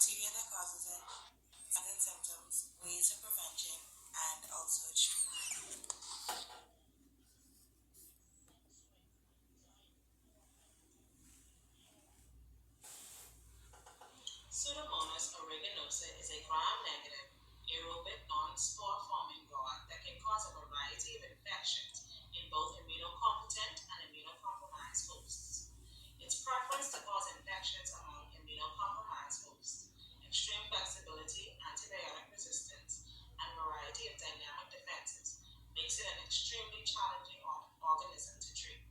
bacteria that causes it, signs and symptoms, ways of prevention, and also its treatment. Pseudomonas aeruginosa is a gram-negative, aerobic, non-spore-forming broad that can cause a variety of infections in both immunocompetent and immunocompromised hosts. Its preference to cause infections among immunocompromised hosts, extreme flexibility, antibiotic resistance, and variety of dynamic defenses makes it an extremely challenging organism to treat.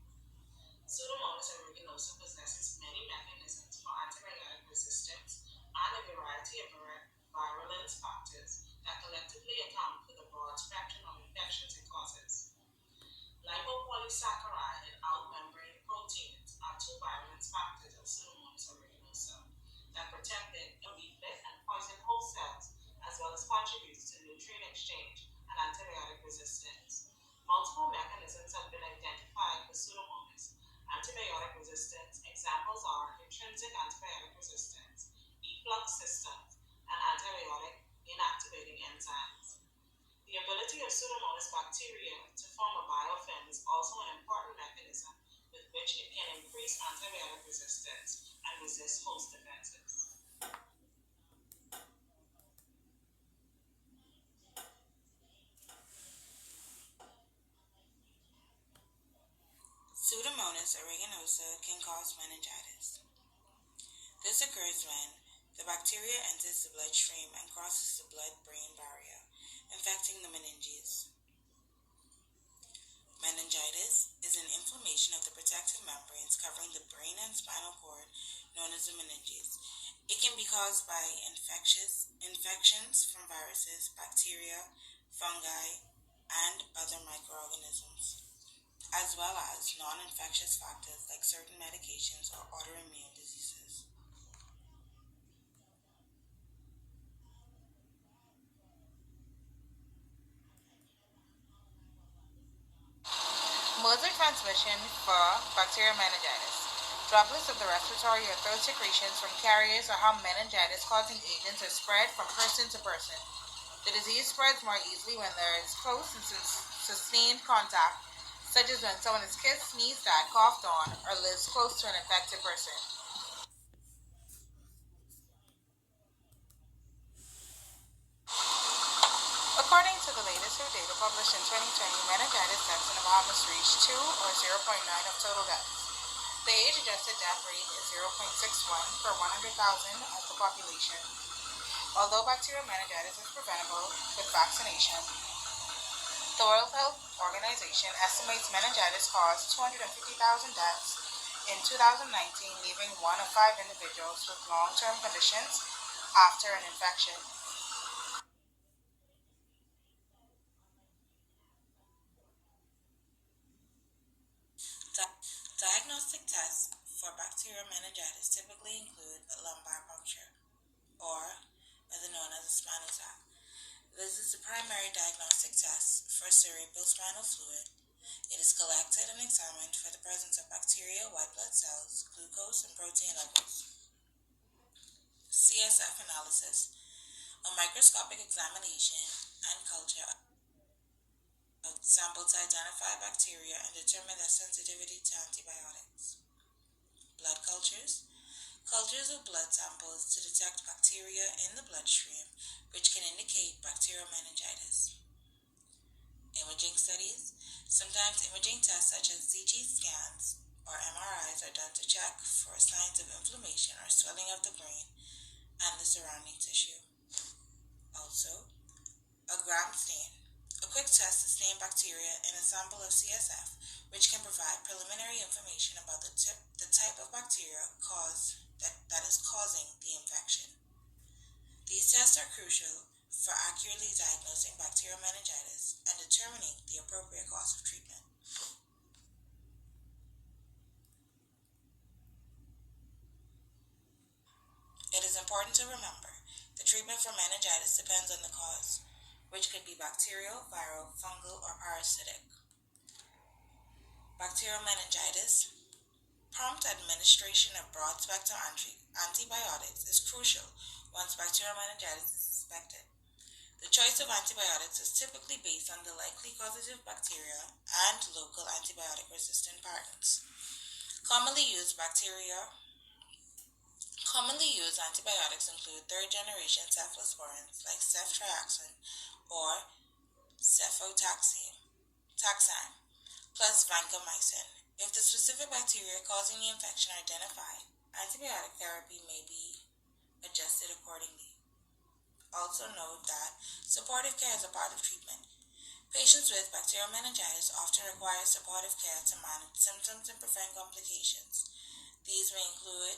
Pseudomonas aeruginosa possesses many mechanisms for antibiotic resistance and a variety of virulence factors that collectively account for the broad spectrum of infections it causes. Lipopolysaccharide and outmembrane proteins are two virulence factors of Pseudomonas aeruginosa that protect the leaflet and poison host cells, as well as contributes to nutrient exchange and antibiotic resistance. Multiple mechanisms have been identified for Pseudomonas antibiotic resistance. Examples are intrinsic antibiotic resistance, efflux systems, and antibiotic inactivating enzymes. The ability of Pseudomonas bacteria to form a biofilm is also an important mechanism with which it can increase antibiotic resistance and resist host defenses. Pseudomonas aeruginosa can cause meningitis. This occurs when the bacteria enters the bloodstream and crosses the blood-brain barrier, infecting the meninges. Meningitis is an inflammation of the protective membranes covering the brain and spinal cord, known as the meninges. It can be caused by infections from viruses, bacteria, fungi, and other microorganisms, as well as non-infectious factors like certain medications or autoimmune diseases. Modes of transmission for bacterial meningitis. Droplets of the respiratory or throat secretions from carriers or how meningitis-causing agents are spread from person to person. The disease spreads more easily when there is close and sustained contact, such as when someone is kissed, sneezed at, coughed on, or lives close to an infected person. According to the latest data published in 2020, meningitis deaths in the Bahamas reached 2 or zero point 0.9 of total deaths. The age-adjusted death rate is 0.61 per 100,000 of the population. Although bacterial meningitis is preventable with vaccination, the World Health Organization estimates meningitis caused 250,000 deaths in 2019, leaving 1 of 5 individuals with long-term conditions after an infection. Diagnostic tests for bacterial meningitis typically include a lumbar puncture, or otherwise known as a spinal tap. This is the primary diagnostic test for cerebrospinal fluid. It is collected and examined for the presence of bacteria, white blood cells, glucose, and protein levels. CSF analysis, a microscopic examination and culture of sample to identify bacteria and determine their sensitivity to antibiotics. Blood cultures, cultures of blood samples to detect bacteria in the bloodstream, which can indicate bacterial meningitis. Imaging studies, sometimes imaging tests such as CT scans or MRIs are done to check for signs of inflammation or swelling of the brain and the surrounding tissue. Also, a gram stain, a quick test to stain bacteria in a sample of CSF, which can provide preliminary information about the type of bacteria that is causing the infection. These tests are crucial for accurately diagnosing bacterial meningitis and determining the appropriate course of treatment. It is important to remember the treatment for meningitis depends on the cause, which could be bacterial, viral, fungal, or parasitic. Bacterial meningitis. Prompt administration of broad spectrum antibiotics is crucial once bacterial meningitis is suspected. The choice of antibiotics is typically based on the likely causative bacteria and local antibiotic resistant patterns. Commonly used bacteria Commonly used antibiotics include third generation cephalosporins like ceftriaxone or cefotaxime, plus vancomycin. If the specific bacteria causing the infection are identified, antibiotic therapy may be adjusted accordingly. Also note that supportive care is a part of treatment. Patients with bacterial meningitis often require supportive care to manage symptoms and prevent complications. These may include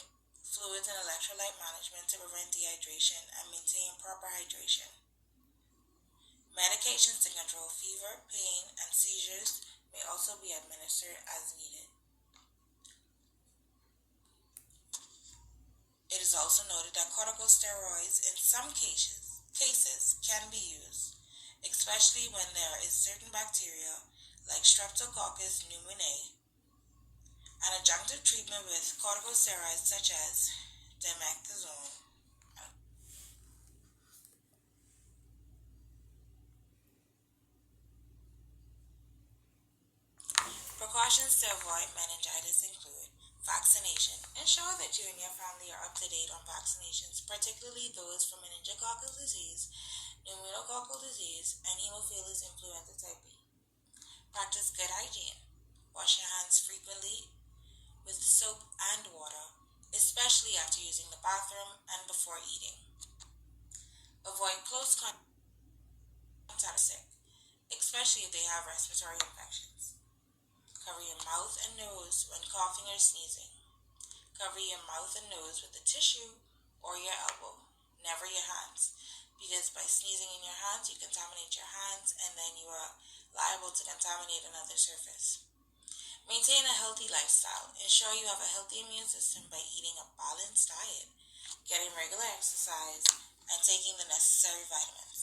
fluids and electrolyte management to prevent dehydration and maintain proper hydration. Medications to control fever, pain, and seizures may also be administered as needed. It is also noted that corticosteroids in some cases can be used, especially when there is certain bacteria like Streptococcus pneumoniae. An adjunctive treatment with corticosteroids such as dexamethasone. Precautions to avoid meningitis include vaccination. Ensure that you and your family are up to date on vaccinations, particularly those for meningococcal disease, pneumococcal disease, and Haemophilus influenza type B. Practice good hygiene. Wash your hands frequently with soap and water, especially after using the bathroom and before eating. Avoid close contact with sick, especially if they have respiratory infections. Cover your mouth and nose when coughing or sneezing. Cover your mouth and nose with a tissue or your elbow, never your hands, because by sneezing in your hands, you contaminate your hands and then you are liable to contaminate another surface. Maintain a healthy lifestyle. Ensure you have a healthy immune system by eating a balanced diet, getting regular exercise, and taking the necessary vitamins.